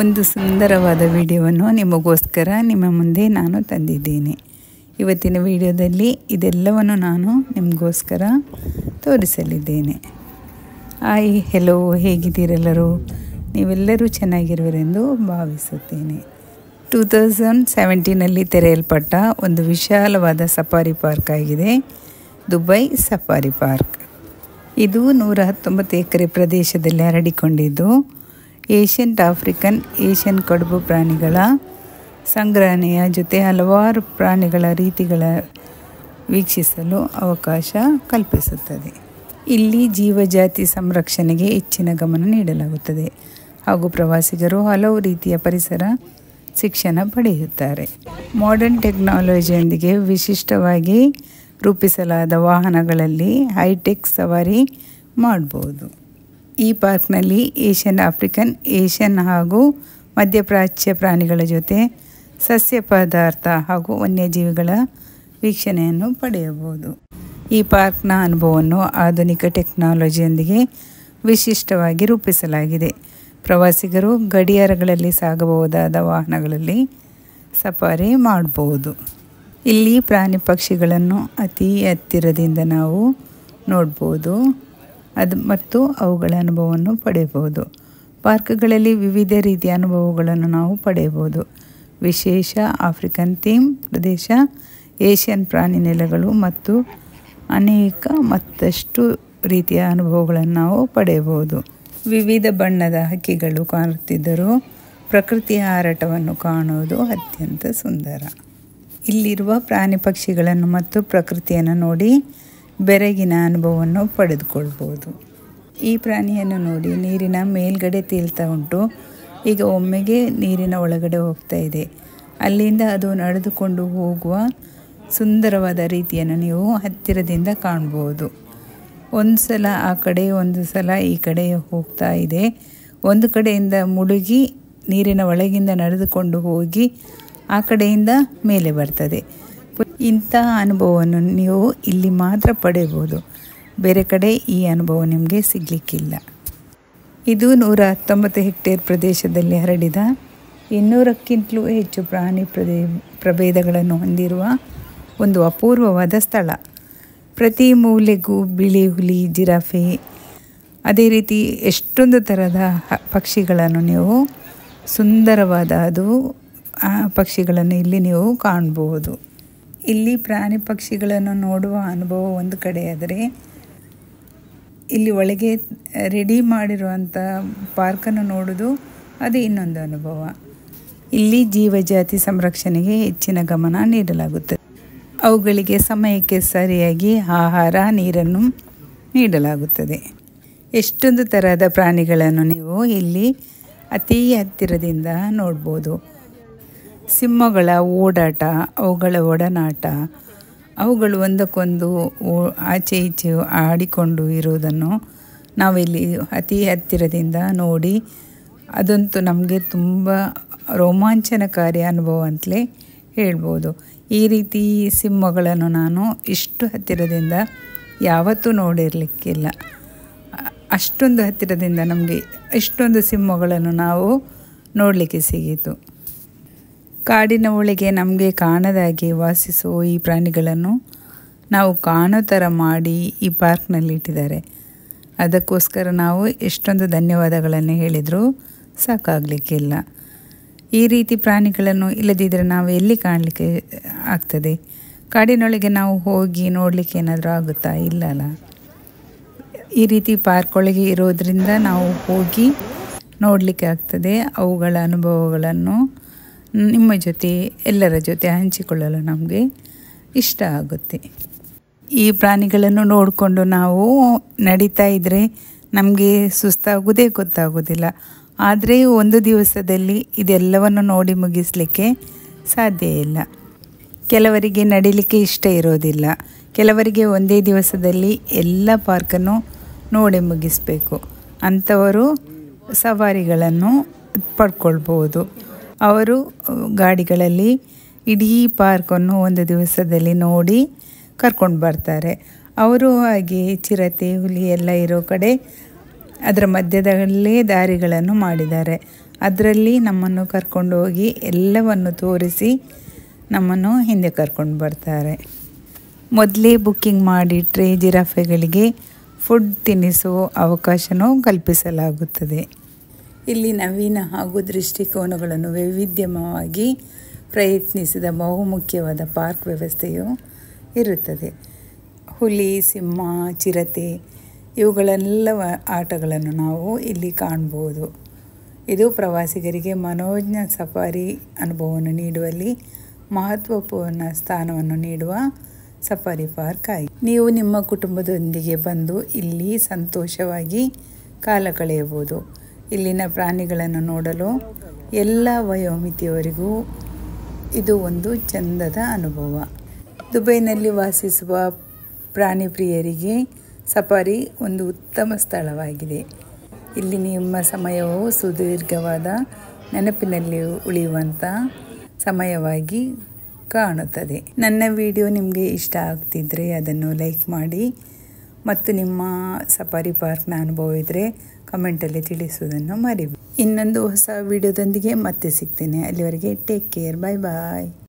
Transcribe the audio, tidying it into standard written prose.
ಒಂದು ಸುಂದರವಾದ ವಿಡಿಯೋವನ್ನು ನಿಮಗೋಸ್ಕರ ನಿಮ್ಮ ಮುಂದೆ ನಾನು ತಂದಿದ್ದೇನೆ. ಇವತ್ತಿನ ವಿಡಿಯೋದಲ್ಲಿ ಇದೆಲ್ಲವನ್ನು ನಾನು ನಿಮಗೋಸ್ಕರ ತೋರಿಸಲಿದ್ದೇನೆ. ಹಾಯ್ ಹೆಲೋ, ಹೇಗಿದ್ದೀರೆಲ್ಲರೂ? ನೀವೆಲ್ಲರೂ ಚೆನ್ನಾಗಿರುವರೆಂದು ಭಾವಿಸುತ್ತೇನೆ. 2017ನಲ್ಲಿ ತೆರೆಯಲ್ಪಟ್ಟ ಒಂದು ವಿಶಾಲವಾದ ಸಫಾರಿ ಪಾರ್ಕ್ ಆಗಿದೆ ದುಬೈ ಸಫಾರಿ ಪಾರ್ಕ್. ಇದು 119 ಎಕರೆ ಪ್ರದೇಶದಲ್ಲಿ ಹರಡಿಕೊಂಡಿದ್ದು ಏಷ್ಯನ್ ಕಡುಬು ಪ್ರಾಣಿಗಳ ಸಂಗ್ರಹಣೆಯ ಜೊತೆ ಹಲವಾರು ಪ್ರಾಣಿಗಳ ರೀತಿಗಳ ವೀಕ್ಷಿಸಲು ಅವಕಾಶ ಕಲ್ಪಿಸುತ್ತದೆ. ಇಲ್ಲಿ ಜೀವಜಾತಿ ಸಂರಕ್ಷಣೆಗೆ ಹೆಚ್ಚಿನ ಗಮನ ನೀಡಲಾಗುತ್ತದೆ ಹಾಗೂ ಪ್ರವಾಸಿಗರು ಹಲವು ರೀತಿಯ ಪರಿಸರ ಶಿಕ್ಷಣ ಪಡೆಯುತ್ತಾರೆ. ಮಾಡರ್ನ್ ಟೆಕ್ನಾಲಜಿಯೊಂದಿಗೆ ವಿಶಿಷ್ಟವಾಗಿ ರೂಪಿಸಲಾದ ವಾಹನಗಳಲ್ಲಿ ಹೈಟೆಕ್ ಸವಾರಿ ಮಾಡಬಹುದು. ಈ ಪಾರ್ಕ್ನಲ್ಲಿ ಏಷ್ಯನ್ ಹಾಗೂ ಮಧ್ಯಪ್ರಾಚ್ಯ ಪ್ರಾಣಿಗಳ ಜೊತೆ ಸಸ್ಯ ಪದಾರ್ಥ ಹಾಗೂ ವನ್ಯಜೀವಿಗಳ ವೀಕ್ಷಣೆಯನ್ನು ಪಡೆಯಬಹುದು. ಈ ಪಾರ್ಕ್ನ ಅನುಭವವನ್ನು ಆಧುನಿಕ ಟೆಕ್ನಾಲಜಿಯೊಂದಿಗೆ ವಿಶಿಷ್ಟವಾಗಿ ರೂಪಿಸಲಾಗಿದೆ. ಪ್ರವಾಸಿಗರು ಗಡಿಯಾರಗಳಲ್ಲಿ ಸಾಗಬಹುದಾದ ವಾಹನಗಳಲ್ಲಿ ಸಫಾರಿ ಮಾಡಬಹುದು. ಇಲ್ಲಿ ಪ್ರಾಣಿ ಪಕ್ಷಿಗಳನ್ನು ಅತಿ ಹತ್ತಿರದಿಂದ ನಾವು ನೋಡ್ಬೋದು ಮತ್ತು ಅವುಗಳ ಅನುಭವವನ್ನು ಪಡೆಯಬಹುದು. ಪಾರ್ಕ್ಗಳಲ್ಲಿ ವಿವಿಧ ರೀತಿಯ ಅನುಭವಗಳನ್ನು ನಾವು ಪಡೆಯಬಹುದು. ವಿಶೇಷ ಆಫ್ರಿಕನ್ ಥೀಮ್ ಪ್ರದೇಶ, ಏಷ್ಯನ್ ಪ್ರಾಣಿ ನೆಲೆಗಳು ಮತ್ತು ಮತ್ತಷ್ಟು ರೀತಿಯ ಅನುಭವಗಳನ್ನು ನಾವು ಪಡೆಯಬಹುದು. ವಿವಿಧ ಬಣ್ಣದ ಹಕ್ಕಿಗಳು ಕಾಣುತ್ತಿದ್ದರೂ ಪ್ರಕೃತಿಯ ಹಾರಾಟವನ್ನು ಕಾಣುವುದು ಅತ್ಯಂತ ಸುಂದರ. ಇಲ್ಲಿರುವ ಪ್ರಾಣಿ ಪಕ್ಷಿಗಳನ್ನು ಮತ್ತು ಪ್ರಕೃತಿಯನ್ನು ನೋಡಿ ಬೆರಗಿನ ಅನುಭವವನ್ನು ಪಡೆದುಕೊಳ್ಬೋದು. ಈ ಪ್ರಾಣಿಯನ್ನು ನೋಡಿ ನೀರಿನ ಮೇಲ್ಗಡೆ ತೇಲ್ತಾ ಉಂಟು. ಈಗ ಒಮ್ಮೆಗೆ ನೀರಿನ ಒಳಗಡೆ ಹೋಗ್ತಾ ಇದೆ. ಅಲ್ಲಿಂದ ಅದು ನಡೆದುಕೊಂಡು ಹೋಗುವ ಸುಂದರವಾದ ರೀತಿಯನ್ನು ನೀವು ಹತ್ತಿರದಿಂದ ಕಾಣ್ಬೋದು. ಒಂದು ಸಲ ಆ ಕಡೆ, ಒಂದು ಸಲ ಈ ಕಡೆ ಹೋಗ್ತಾ ಇದೆ. ಒಂದು ಕಡೆಯಿಂದ ಮುಳುಗಿ ನೀರಿನ ಒಳಗಿಂದ ನಡೆದುಕೊಂಡು ಹೋಗಿ ಆ ಕಡೆಯಿಂದ ಮೇಲೆ ಬರ್ತದೆ. ಇಂಥ ಅನುಭವವನ್ನು ನೀವು ಇಲ್ಲಿ ಮಾತ್ರ ಪಡೆಯಬಹುದು. ಬೇರೆ ಕಡೆ ಈ ಅನುಭವ ನಿಮಗೆ ಸಿಗಲಿಕ್ಕಿಲ್ಲ. ಇದು 119 ಹೆಕ್ಟೇರ್ ಪ್ರದೇಶದಲ್ಲಿ ಹರಡಿದ 200ಕ್ಕಿಂತಲೂ ಹೆಚ್ಚು ಪ್ರಾಣಿ ಪ್ರಭೇದಗಳನ್ನು ಹೊಂದಿರುವ ಒಂದು ಅಪೂರ್ವವಾದ ಸ್ಥಳ. ಪ್ರತಿ ಮೂಲೆಗೂ ಬಿಳಿ ಹುಲಿ, ಜಿರಾಫೆ, ಅದೇ ರೀತಿ ಎಷ್ಟೊಂದು ಥರದ ಪಕ್ಷಿಗಳನ್ನು ನೀವು ಸುಂದರವಾದ ಪಕ್ಷಿಗಳನ್ನು ಇಲ್ಲಿ ನೀವು ಕಾಣಬಹುದು. ಇಲ್ಲಿ ಪ್ರಾಣಿ ಪಕ್ಷಿಗಳನ್ನು ನೋಡುವ ಅನುಭವ ಒಂದು ಕಡೆಯಾದರೆ, ಇಲ್ಲಿ ಒಳಗೆ ರೆಡಿ ಮಾಡಿರುವಂಥ ಪಾರ್ಕನ್ನು ನೋಡೋದು ಅದು ಇನ್ನೊಂದು ಅನುಭವ. ಇಲ್ಲಿ ಜೀವಜಾತಿ ಸಂರಕ್ಷಣೆಗೆ ಹೆಚ್ಚಿನ ಗಮನ ನೀಡಲಾಗುತ್ತದೆ. ಅವುಗಳಿಗೆ ಸಮಯಕ್ಕೆ ಸರಿಯಾಗಿ ಆಹಾರ, ನೀರನ್ನು ನೀಡಲಾಗುತ್ತದೆ. ಎಷ್ಟೊಂದು ತರಹದ ಪ್ರಾಣಿಗಳನ್ನು ನೀವು ಇಲ್ಲಿ ಅತಿ ಹತ್ತಿರದಿಂದ ನೋಡ್ಬೋದು. ಸಿಂಹಗಳ ಓಡಾಟ, ಅವುಗಳ ಒಡನಾಟ, ಅವುಗಳು ಒಂದಕ್ಕೊಂದು ಆಚೆ ಈಚೆ ಆಡಿಕೊಂಡು ಇರುವುದನ್ನು ನಾವಿಲ್ಲಿ ಅತಿ ಹತ್ತಿರದಿಂದ ನೋಡಿ ಅದಂತೂ ನಮಗೆ ತುಂಬ ರೋಮಾಂಚನಕಾರಿ ಅನುಭವ ಅಂತಲೇ ಹೇಳ್ಬೋದು. ಈ ರೀತಿ ಸಿಂಹಗಳನ್ನು ನಾನು ಇಷ್ಟು ಹತ್ತಿರದಿಂದ ಯಾವತ್ತೂ ನೋಡಿರಲಿಕ್ಕಿಲ್ಲ. ಅಷ್ಟೊಂದು ಹತ್ತಿರದಿಂದ ನಮಗೆ ಇಷ್ಟೊಂದು ಸಿಂಹಗಳನ್ನು ನಾವು ನೋಡಲಿಕ್ಕೆ ಸಿಗಿತು. ಕಾಡಿನ ಒಳಗೆ ನಮಗೆ ಕಾಣದಾಗೆ ವಾಸಿಸುವ ಈ ಪ್ರಾಣಿಗಳನ್ನು ನಾವು ಕಾಣೋ ಥರ ಮಾಡಿ ಈ ಪಾರ್ಕ್ನಲ್ಲಿ ಇಟ್ಟಿದ್ದಾರೆ. ಅದಕ್ಕೋಸ್ಕರ ನಾವು ಎಷ್ಟೊಂದು ಧನ್ಯವಾದಗಳನ್ನು ಹೇಳಿದರೂ ಸಾಕಾಗಲಿಕ್ಕಿಲ್ಲ. ಈ ರೀತಿ ಪ್ರಾಣಿಗಳನ್ನು ಇಲ್ಲದಿದ್ದರೆ ನಾವು ಎಲ್ಲಿ ಕಾಣಲಿಕ್ಕೆ ಆಗ್ತದೆ? ಕಾಡಿನೊಳಗೆ ನಾವು ಹೋಗಿ ನೋಡಲಿಕ್ಕೆ ಏನಾದರೂ ಆಗುತ್ತಾ? ಇಲ್ಲಲ್ಲ. ಈ ರೀತಿ ಪಾರ್ಕ್ ಒಳಗೆ ಇರೋದರಿಂದ ನಾವು ಹೋಗಿ ನೋಡಲಿಕ್ಕೆ ಆಗ್ತದೆ. ಅವುಗಳ ಅನುಭವಗಳನ್ನು ನಿಮ್ಮ ಜೊತೆ, ಎಲ್ಲರ ಜೊತೆ ಹಂಚಿಕೊಳ್ಳಲು ನಮಗೆ ಇಷ್ಟ ಆಗುತ್ತೆ. ಈ ಪ್ರಾಣಿಗಳನ್ನು ನೋಡಿಕೊಂಡು ನಾವು ನಡೀತಾ ಇದ್ದರೆ ನಮಗೆ ಸುಸ್ತಾಗೋದೇ ಗೊತ್ತಾಗೋದಿಲ್ಲ. ಆದರೆ ಒಂದು ದಿವಸದಲ್ಲಿ ಇದೆಲ್ಲವನ್ನು ನೋಡಿ ಮುಗಿಸಲಿಕ್ಕೆ ಸಾಧ್ಯ ಇಲ್ಲ. ಕೆಲವರಿಗೆ ನಡಿಲಿಕ್ಕೆ ಇಷ್ಟ ಇರೋದಿಲ್ಲ. ಕೆಲವರಿಗೆ ಒಂದೇ ದಿವಸದಲ್ಲಿ ಎಲ್ಲ ಪಾರ್ಕನ್ನು ನೋಡಿ ಮುಗಿಸಬೇಕು. ಅಂಥವರು ಸವಾರಿಗಳನ್ನು ಪಡ್ಕೊಳ್ಬೋದು. ಅವರು ಗಾಡಿಗಳಲ್ಲಿ ಇಡೀ ಪಾರ್ಕನ್ನು ಒಂದು ದಿವಸದಲ್ಲಿ ನೋಡಿ ಕರ್ಕೊಂಡು ಬರ್ತಾರೆ. ಅವರು ಹಾಗೆ ಚಿರತೆ, ಹುಲಿ ಎಲ್ಲ ಇರೋ ಕಡೆ ಅದರ ಮಧ್ಯದಲ್ಲೇ ದಾರಿಗಳನ್ನು ಮಾಡಿದ್ದಾರೆ. ಅದರಲ್ಲಿ ನಮ್ಮನ್ನು ಕರ್ಕೊಂಡು ಹೋಗಿ ಎಲ್ಲವನ್ನು ತೋರಿಸಿ ನಮ್ಮನ್ನು ಹಿಂದೆ ಕರ್ಕೊಂಡು ಬರ್ತಾರೆ. ಮೊದಲೇ ಬುಕ್ಕಿಂಗ್ ಮಾಡಿಟ್ರೆ ಜಿರಾಫೆಗಳಿಗೆ ಫುಡ್ ತಿನ್ನಿಸುವ ಅವಕಾಶವೂ ಕಲ್ಪಿಸಲಾಗುತ್ತದೆ. ಇಲ್ಲಿ ನವೀನ ಹಾಗೂ ದೃಷ್ಟಿಕೋನಗಳನ್ನು ವೈವಿಧ್ಯಮಯವಾಗಿ ಪ್ರಯತ್ನಿಸಿದ ಬಹುಮುಖ್ಯವಾದ ಪಾರ್ಕ್ ವ್ಯವಸ್ಥೆಯು ಇರುತ್ತದೆ. ಹುಲಿ, ಸಿಂಹ, ಚಿರತೆ ಇವುಗಳೆಲ್ಲ ಆಟಗಳನ್ನು ನಾವು ಇಲ್ಲಿ ಕಾಣ್ಬೋದು. ಇದು ಪ್ರವಾಸಿಗರಿಗೆ ಮನೋಜ್ಞ ಸಫಾರಿ ಅನುಭವವನ್ನು ನೀಡುವಲ್ಲಿ ಮಹತ್ವಪೂರ್ಣ ಸ್ಥಾನವನ್ನು ನೀಡುವ ಸಫಾರಿ ಪಾರ್ಕ್ ಆಗಿದೆ. ನೀವು ನಿಮ್ಮ ಕುಟುಂಬದೊಂದಿಗೆ ಬಂದು ಇಲ್ಲಿ ಸಂತೋಷವಾಗಿ ಕಾಲ ಕಳೆಯಬಹುದು. ಇಲ್ಲಿನ ಪ್ರಾಣಿಗಳನ್ನು ನೋಡಲು ಎಲ್ಲ ವಯೋಮಿತಿಯವರಿಗೂ ಇದು ಒಂದು ಚಂದದ ಅನುಭವ. ದುಬೈನಲ್ಲಿ ವಾಸಿಸುವ ಪ್ರಾಣಿ ಪ್ರಿಯರಿಗೆ ಸಫಾರಿ ಒಂದು ಉತ್ತಮ ಸ್ಥಳವಾಗಿದೆ. ಇಲ್ಲಿ ನಿಮ್ಮ ಸಮಯವು ಸುದೀರ್ಘವಾದ ನೆನಪಿನಲ್ಲಿ ಉಳಿಯುವಂಥ ಸಮಯವಾಗಿ ಕಾಣುತ್ತದೆ. ನನ್ನ ವಿಡಿಯೋ ನಿಮಗೆ ಇಷ್ಟ ಆಗ್ತಿದ್ದರೆ ಅದನ್ನು ಲೈಕ್ ಮಾಡಿ ಮತ್ತು ನಿಮ್ಮ ಸಫಾರಿ ಪಾರ್ಕ್ನ ಅನುಭವ ಇದ್ದರೆ ಕಮೆಂಟಲ್ಲಿ ತಿಳಿಸುವುದನ್ನು ಮರಿಬೇಡಿ. ಇನ್ನೊಂದು ಹೊಸ ವಿಡಿಯೋದೊಂದಿಗೆ ಮತ್ತೆ ಸಿಗ್ತೇನೆ. ಅಲ್ಲಿವರೆಗೆ ಟೇಕ್ ಕೇರ್. ಬಾಯ್ ಬಾಯ್.